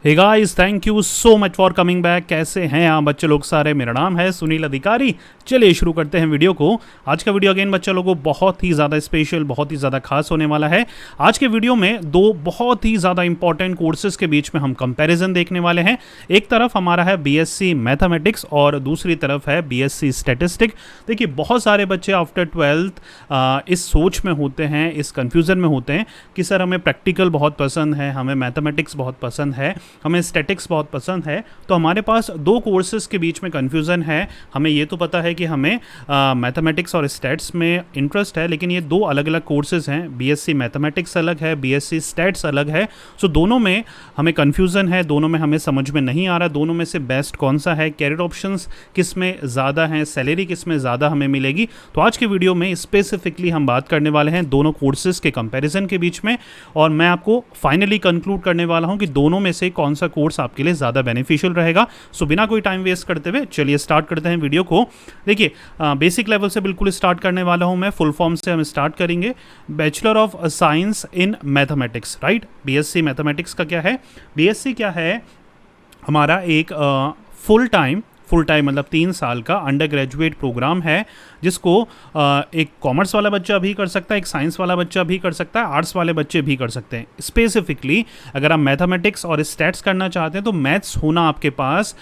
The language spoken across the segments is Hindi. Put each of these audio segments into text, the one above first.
Hey guys, thank you so much for coming back. कैसे हैं आप बच्चे लोग सारे? मेरा नाम है सुनील अधिकारी। चलिए शुरू करते हैं वीडियो को। आज का वीडियो अगेन बच्चे लोगों बहुत ही ज़्यादा स्पेशल, बहुत ही ज़्यादा खास होने वाला है। आज के वीडियो में दो बहुत ही ज़्यादा इंपॉर्टेंट कोर्सेज के बीच में हम कंपैरिजन देखने वाले हैं। एक तरफ हमारा है बीएससी मैथमेटिक्स और दूसरी तरफ है बीएससी स्टैटिस्टिक। देखिए, बहुत सारे बच्चे आफ्टर 12th इस सोच में होते हैं, इस कन्फ्यूज़न में होते हैं कि सर हमें प्रैक्टिकल बहुत पसंद है, हमें मैथमेटिक्स बहुत पसंद है, हमें स्टैटिक्स बहुत पसंद है। तो हमारे पास दो कोर्सेज के बीच में कन्फ्यूज़न है। हमें ये तो पता है कि हमें मैथमेटिक्स और स्टैट्स में इंटरेस्ट है, लेकिन ये दो अलग अलग कोर्सेज हैं। बीएससी मैथमेटिक्स अलग है, बीएससी स्टैट्स अलग है। सो दोनों में हमें कन्फ्यूज़न है, दोनों में हमें समझ में नहीं आ रहा दोनों में से बेस्ट कौन सा है, कैरियर ऑप्शंस किस में ज़्यादा हैं, सैलरी किस में ज़्यादा हमें मिलेगी। तो आज के वीडियो में स्पेसिफिकली हम बात करने वाले हैं दोनों कोर्सेज के कंपैरिजन के बीच में, और मैं आपको फाइनली कंक्लूड करने वाला हूं कि दोनों में से कौन सा कोर्स आपके लिए ज़्यादा बेनिफिशियल रहेगा। सो बिना कोई टाइम वेस्ट करते हुए चलिए स्टार्ट करते हैं वीडियो को। देखिए, बेसिक लेवल से बिल्कुल स्टार्ट करने वाला हूं मैं। फुल फॉर्म से हम स्टार्ट करेंगे। Bachelor of science in mathematics, right. BSc mathematics का क्या है? बीएससी क्या है? हमारा एक फुल टाइम मतलब 3 साल का अंडर ग्रेजुएट प्रोग्राम है, जिसको एक कॉमर्स वाला बच्चा भी कर सकता है, एक साइंस वाला बच्चा भी कर सकता है, आर्ट्स वाले बच्चे भी कर सकते हैं। स्पेसिफिकली अगर आप मैथमेटिक्स और स्टैट्स करना चाहते हैं तो मैथ्स होना आपके पास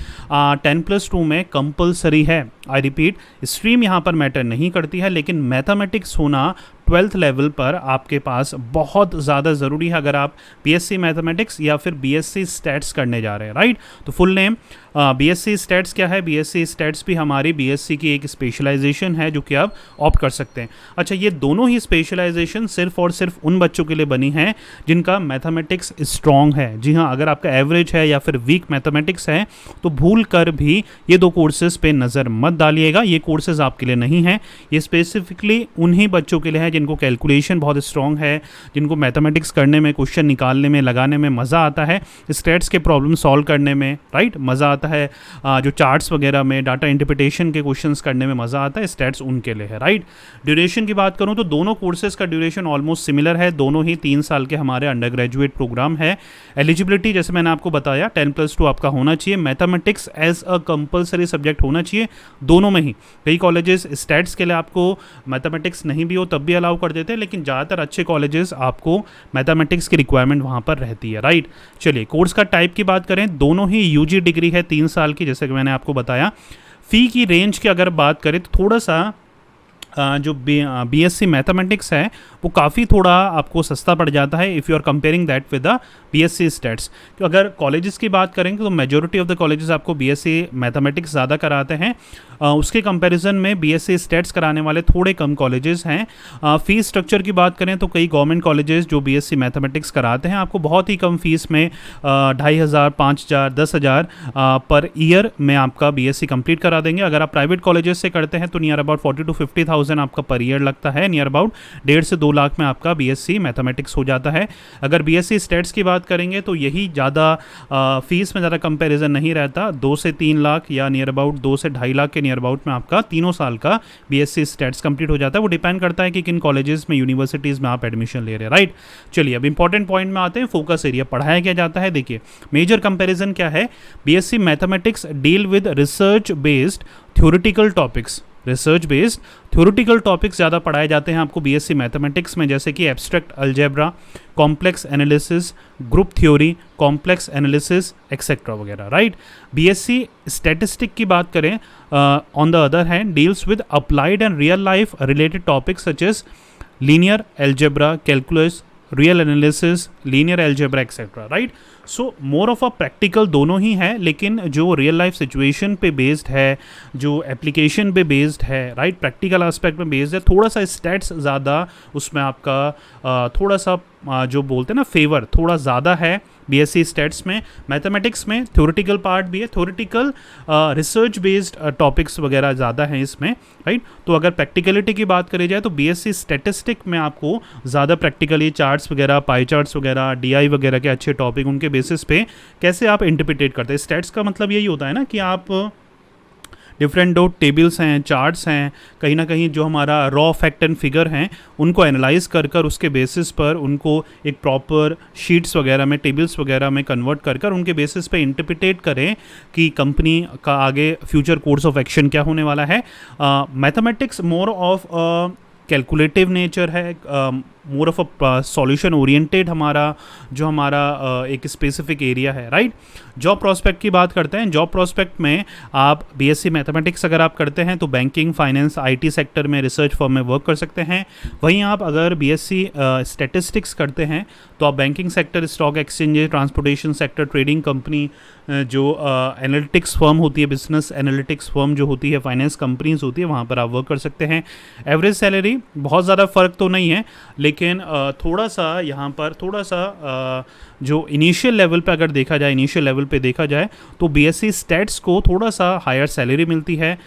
10+2 में कंपलसरी है। आई रिपीट, स्ट्रीम यहाँ पर मैटर नहीं करती है, लेकिन मैथमेटिक्स होना 12th लेवल पर आपके पास बहुत ज़्यादा ज़रूरी है अगर आप बीएससी मैथमेटिक्स या फिर बीएससी स्टैट्स करने जा रहे हैं, राइट। तो फुल नेम बीएससी स्टैट्स क्या है? बीएससी स्टैट्स भी हमारी बीएससी की एक स्पेशलाइजेशन है जो कि आप ऑप्ट कर सकते हैं। अच्छा, ये दोनों ही स्पेशलाइजेशन सिर्फ और सिर्फ उन बच्चों के लिए बनी है जिनका मैथमेटिक्स स्ट्रॉन्ग है। जी हाँ, अगर आपका एवरेज है या फिर वीक मैथमेटिक्स है तो भूल कर भी ये दो कोर्सेज पे नज़र मत डालिएगा। ये कोर्सेज आपके लिए नहीं है, ये स्पेसिफिकली उन्हीं बच्चों के लिए है जिनको कैलकुलेशन बहुत स्ट्रॉन्ग है, जिनको मैथमेटिक्स करने में, क्वेश्चन निकालने में, लगाने में मज़ा आता है, स्टैट्स के प्रॉब्लम सॉल्व करने में, राइट, मज़ा आता है, जो चार्ट्स वगैरह में डाटा इंटरप्रिटेशन के क्वेश्चंस करने में मज़ा आता है। स्टैट्स उनके लिए है, राइट। ड्यूरेशन की बात करूँ तो दोनों कोर्सेज का ड्यूरेशन ऑलमोस्ट सिमिलर है। दोनों ही 3 साल के हमारे अंडर ग्रेजुएट प्रोग्राम है। एलिजिबिलिटी जैसे मैंने आपको बताया 10+2 आपका होना चाहिए। Mathematics as a compulsory subject होना चाहिए दोनों में ही। कई कॉलेजेस स्टैट्स के लिए आपको मैथमेटिक्स नहीं भी हो तब भी अलाउ कर देते हैं, लेकिन ज़्यादातर अच्छे कॉलेजेस आपको मैथमेटिक्स की रिक्वायरमेंट वहाँ पर रहती है, राइट। चलिए, कोर्स का टाइप की बात करें, दोनों ही यूजी डिग्री है 3 साल की, जैसे कि मैंने आपको बताया। फ़ी की रेंज की अगर बात करें तो थोड़ा सा जो बीएससी मैथमेटिक्स है वो काफ़ी थोड़ा आपको सस्ता पड़ जाता है if you are comparing that with the BSc stats. तो अगर कॉलेजेस की बात करेंगे तो मेजॉरिटी ऑफ द कॉलेजेस आपको बीएससी मैथमेटिक्स ज़्यादा कराते हैं। उसके कंपैरिजन में बीएससी स्टैट्स कराने वाले थोड़े कम कॉलेजेस हैं। फ़ीस स्ट्रक्चर की बात करें तो कई गवर्नमेंट कॉलेजेस जो बीएससी मैथमेटिक्स कराते हैं आपको बहुत ही कम फीस में 2,500, 5,000, 10,000 पर ईयर में आपका बीएससी कंप्लीट करा देंगे। अगर आप प्राइवेट कॉलेजेस से करते हैं तो नियर अबाउट 40,000 to 50,000 आपका पर ईयर लगता है। नियर अबाउट 1.5 से 2 लाख में आपका बीएससी मैथमेटिक्स हो जाता है। अगर बीएससी स्टैट्स की बात करेंगे तो यही ज़्यादा फीस में ज़्यादा कंपैरिजन नहीं रहता। 2 से 3 लाख या नियर अबाउट 2 से 2.5 लाख के नियर अबाउट में आपका 3 साल का बीएससी स्टैट्स कंप्लीट हो जाता है। वो डिपेंड करता है कि किन कॉलेजेस में, यूनिवर्सिटीज़ में आप एडमिशन ले रहे हैं, राइट। चलिए, अब इंपॉर्टेंट पॉइंट में आते हैं। फोकस एरिया पढ़ाया क्या जाता है। देखिए, मेजर कंपैरिजन क्या है? BSc mathematics deal with research based theoretical topics. Research based theoretical topics ज़्यादा पढ़ाए जाते हैं आपको बीएससी मैथमेटिक्स में, जैसे कि abstract algebra, complex analysis, group theory, complex analysis etcetera वगैरह, राइट। बीएससी स्टैटिस्टिक की बात करें on the other hand deals with applied and real life related topics such as linear algebra, calculus, real analysis, linear algebra etcetera, right. So more of a practical दोनों ही है, लेकिन जो रियल लाइफ सिचुएशन पे बेस्ड है, जो एप्लीकेशन पे बेस्ड है, राइट, प्रैक्टिकल एस्पेक्ट में बेस्ड है। थोड़ा सा स्टैट्स ज़्यादा उसमें आपका थोड़ा सा जो बोलते हैं ना फेवर थोड़ा ज़्यादा है बीएससी स्टैट्स में। मैथमेटिक्स में थ्योरेटिकल पार्ट भी है, थ्योरेटिकल रिसर्च बेस्ड टॉपिक्स वगैरह ज़्यादा हैं इसमें, राइट। तो अगर प्रैक्टिकलिटी की बात करी जाए तो बीएससी स्टैटिस्टिक में आपको ज़्यादा प्रैक्टिकली चार्ट्स वगैरह, पाई चार्ट्स वगैरह, डीआई वगैरह के अच्छे टॉपिक उनके बेसिस पे कैसे आप इंटरप्रिटेट करते हैं। स्टैट्स का मतलब यही होता है ना कि आप डिफरेंट जो टेबल्स हैं, चार्ट्स हैं, कहीं ना कहीं जो हमारा रॉ फैक्ट एंड फिगर हैं उनको एनालाइज कर कर उसके बेसिस पर उनको एक प्रॉपर शीट्स वगैरह में, टेबल्स वगैरह में कन्वर्ट कर कर उनके बेसिस पे इंटरप्रिटेट करें कि कंपनी का आगे फ्यूचर कोर्स ऑफ एक्शन क्या होने वाला है। Mathematics more of calculative nature है, more of a solution oriented हमारा एक स्पेसिफिक एरिया है, राइट। जॉब प्रोस्पेक्ट की बात करते हैं। जॉब प्रोस्पेक्ट में आप बीएससी मैथमेटिक्स अगर आप करते हैं तो बैंकिंग, फाइनेंस, आईटी सेक्टर में, रिसर्च फर्म में वर्क कर सकते हैं। वहीं आप अगर बीएससी स्टैटिस्टिक्स करते हैं तो आप banking sector, stock exchange, transportation sector, trading company, जो एनालिटिक्स फर्म होती है, बिजनेस एनालिटिक्स फर्म जो होती है, फाइनेंस कंपनीज होती है, वहाँ पर आप वर्क कर सकते हैं। एवरेज सैलरी बहुत ज़्यादा फ़र्क तो नहीं है, लेकिन थोड़ा सा यहाँ पर जो इनिशियल लेवल पे अगर देखा जाए, इनिशियल लेवल पे देखा जाए तो बीएससी स्टैट्स को थोड़ा सा हायर सैलरी मिलती है,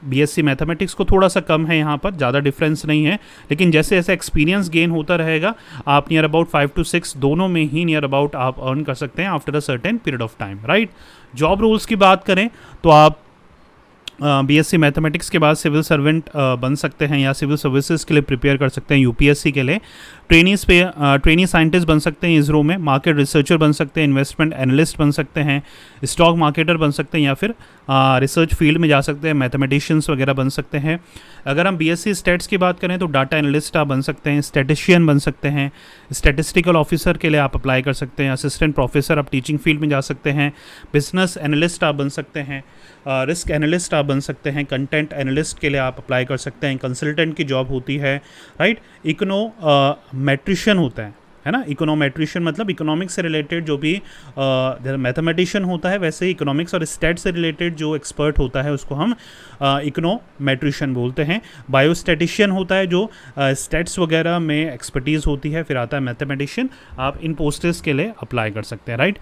बीएससी मैथमेटिक्स को थोड़ा सा कम है, यहाँ पर ज़्यादा डिफरेंस नहीं है। लेकिन जैसे जैसे एक्सपीरियंस गेन होता रहेगा आप नियर अबाउट 5 to 6 दोनों में ही नियर अबाउट आप अर्न कर सकते हैं after a certain period of time, right. Job rules की बात करें तो आप बीएससी मैथमेटिक्स के बाद सिविल सर्वेंट बन सकते हैं या सिविल सर्विसेज के लिए प्रिपेयर कर सकते हैं, यूपीएससी के लिए। ट्रेनी साइंटिस्ट बन सकते हैं इसरो में, मार्केट रिसर्चर बन सकते हैं, इन्वेस्टमेंट एनालिस्ट बन सकते हैं, स्टॉक मार्केटर बन सकते हैं, या फिर रिसर्च फील्ड में जा सकते हैं, मैथमेटिशियंस वगैरह बन सकते हैं। अगर हम बीएससी स्टैट्स की बात करें तो डाटा एनालिस्ट आप बन सकते हैं, स्टैटिशियन बन सकते हैं, स्टैटिस्टिकल ऑफिसर के लिए आप अप्लाई कर सकते हैं, असिस्टेंट प्रोफेसर आप टीचिंग फील्ड में जा सकते हैं, बिजनेस एनालिस्ट आप बन सकते हैं, रिस्क एनालिस्ट आप बन सकते हैं, कंटेंट एनालिस्ट के लिए आप अप्लाई कर सकते हैं, कंसल्टेंट की जॉब होती है, राइट। इकोनोमेट्रिशियन होता है ना। इकोनोमेट्रिशियन मतलब इकोनॉमिक्स से रिलेटेड जो भी मैथमेटिशियन होता है, वैसे ही इकोनॉमिक्स और स्टैट से रिलेटेड जो एक्सपर्ट होता है उसको हम इकोनोमेट्रिशियन बोलते हैं। बायोस्टैटिशियन होता है जो स्टैट्स वगैरह में एक्सपर्टीज़ होती है। फिर आता है मैथमेटिशियन, आप इन पोस्ट्स के लिए अप्लाई कर सकते हैं, राइट।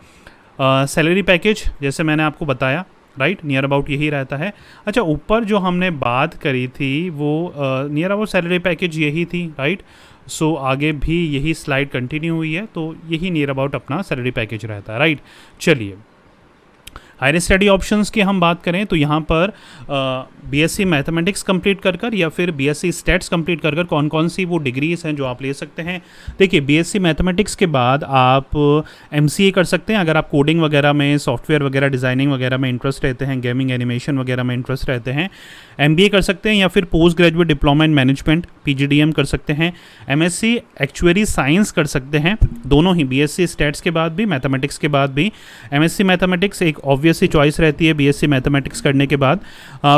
सैलरी पैकेज जैसे मैंने आपको बताया, राइट, नियर अबाउट यही रहता है। अच्छा, ऊपर जो हमने बात करी थी वो नियर अबाउट सैलरी पैकेज यही थी, राइट। सो आगे भी यही स्लाइड कंटिन्यू हुई है, तो यही नियर अबाउट अपना सैलरी पैकेज रहता है, राइट। चलिए, हायर स्टडी ऑप्शंस की हम बात करें तो यहाँ पर बीएससी मैथमेटिक्स कंप्लीट कर कर या फिर बीएससी स्टैट्स कंप्लीट कर कर कौन कौन सी वो डिग्रीज हैं जो आप ले सकते हैं। देखिए, बीएससी मैथमेटिक्स के बाद आप एमसीए कर सकते हैं अगर आप कोडिंग वगैरह में, सॉफ्टवेयर वगैरह डिज़ाइनिंग वगैरह में इंटरेस्ट रहते हैं, गेमिंग एनिमेशन वगैरह में इंटरेस्ट रहते हैं। एमबीए कर सकते हैं या फिर post graduate diploma in management PGDM कर सकते हैं। एमएससी एक्चुअरी साइंस कर सकते हैं, दोनों ही बीएससी स्टैट्स के बाद भी, मैथमेटिक्स के बाद भी। एमएससी मैथमेटिक्स एक ऑब्वियस सी चॉइस रहती है बीएससी मैथमेटिक्स करने के बाद।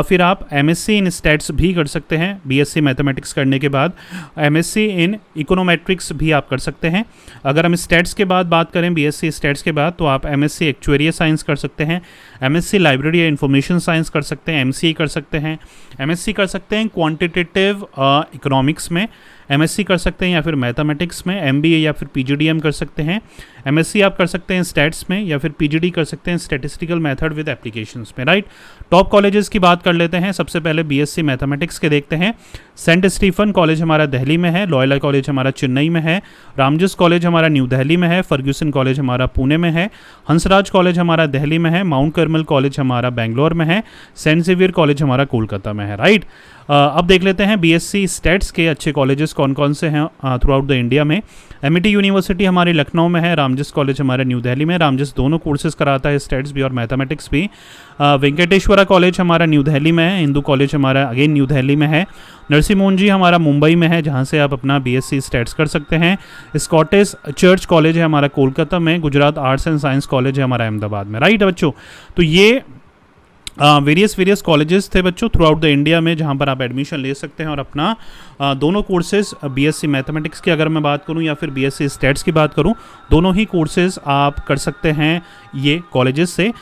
फिर आप एमएससी इन स्टैट्स भी कर सकते हैं बीएससी मैथमेटिक्स करने के बाद। एमएससी इन इकोनोमेट्रिक्स भी आप कर सकते हैं। अगर हम स्टैट्स के बाद बात करें, बीएससी स्टैट्स के बाद, तो आप एमएससी एक्चुअरियल साइंस कर सकते हैं, एमएससी लाइब्रेरी या इंफॉर्मेशन साइंस कर सकते हैं, एमसीए कर सकते हैं, एमएससी कर सकते हैं क्वांटिटेटिव इकोनॉमिक्स में, एमएससी कर सकते हैं या फिर मैथमेटिक्स में, एमबीए या फिर पीजीडीएम कर सकते हैं। एमएससी आप कर सकते हैं स्टैट्स में या फिर पीजीडी कर सकते हैं स्टैटिस्टिकल मेथड विद एप्लीकेशंस में, राइट। टॉप कॉलेजेस की बात कर लेते हैं। सबसे पहले बीएससी मैथमेटिक्स के देखते हैं। सेंट स्टीफन कॉलेज हमारा दिल्ली में है, लॉयला कॉलेज हमारा चेन्नई में है, रामजस कॉलेज हमारा न्यू दिल्ली में है, फर्ग्यूसन कॉलेज हमारा पुणे में है, हंसराज कॉलेज हमारा दिल्ली में है, माउंट कार्मल कॉलेज हमारा बेंगलोर में है, सेंट जेवियर कॉलेज हमारा कोलकाता में है, राइट। अब देख लेते हैं बीएससी स्टैट्स के अच्छे कॉलेजेस कौन कौन से हैं थ्रू आउट द इंडिया में। एमिटी यूनिवर्सिटी हमारी लखनऊ में है, रामजस कॉलेज हमारे न्यू दिल्ली में, रामजस दोनों कोर्सेज कराता है, स्टैट्स भी और मैथमेटिक्स भी। वेंकटेश्वरा कॉलेज हमारा न्यू दिल्ली में है, हिंदू कॉलेज हमारा अगेन न्यू दिल्ली में है, नरसिंह मोहन जी हमारा मुंबई में है जहाँ से आप अपना बीएससी स्टैट्स कर सकते हैं। स्कॉटिश चर्च कॉलेज है हमारा कोलकाता में, Gujarat arts and science college है हमारा अहमदाबाद में, राइट बच्चों। तो ये वेरियस कॉलेजेस थे बच्चों थ्रू आउट द इंडिया में जहाँ पर आप एडमिशन ले सकते हैं और अपना दोनों कोर्सेज, बीएससी मैथमेटिक्स की अगर मैं बात करूँ या फिर बीएससी स्टैट्स की बात करूँ, दोनों ही कोर्सेज आप कर सकते हैं ये कॉलेजेस से।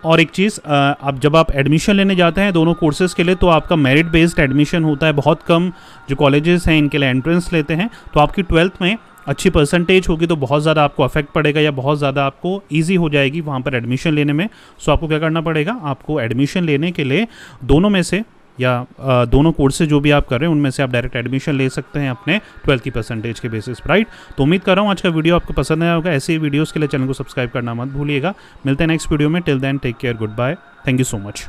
और एक चीज़, आप जब आप एडमिशन लेने जाते हैं दोनों कोर्सेज़ के लिए तो आपका मेरिट बेस्ड एडमिशन होता है। बहुत कम जो कॉलेजेस हैं इनके लिए एंट्रेंस लेते हैं, तो आपकी 12th में अच्छी परसेंटेज होगी तो बहुत ज़्यादा आपको अफेक्ट पड़ेगा या बहुत ज़्यादा आपको इजी हो जाएगी वहाँ पर एडमिशन लेने में। सो आपको क्या करना पड़ेगा, आपको एडमिशन लेने के लिए दोनों में से या दोनों कोर्सेज जो भी आप कर रहे हैं उनमें से आप डायरेक्ट एडमिशन ले सकते हैं अपने 12th की परसेंटेज के बेसिस पर, राइट। तो उम्मीद कर रहा हूँ आज का वीडियो आपको पसंद आया होगा। ऐसे ही वीडियोज़ के लिए चैनल को सब्सक्राइब करना मत भूलिएगा। मिलते हैं नेक्स्ट वीडियो में। Till then take care, goodbye, thank you so much.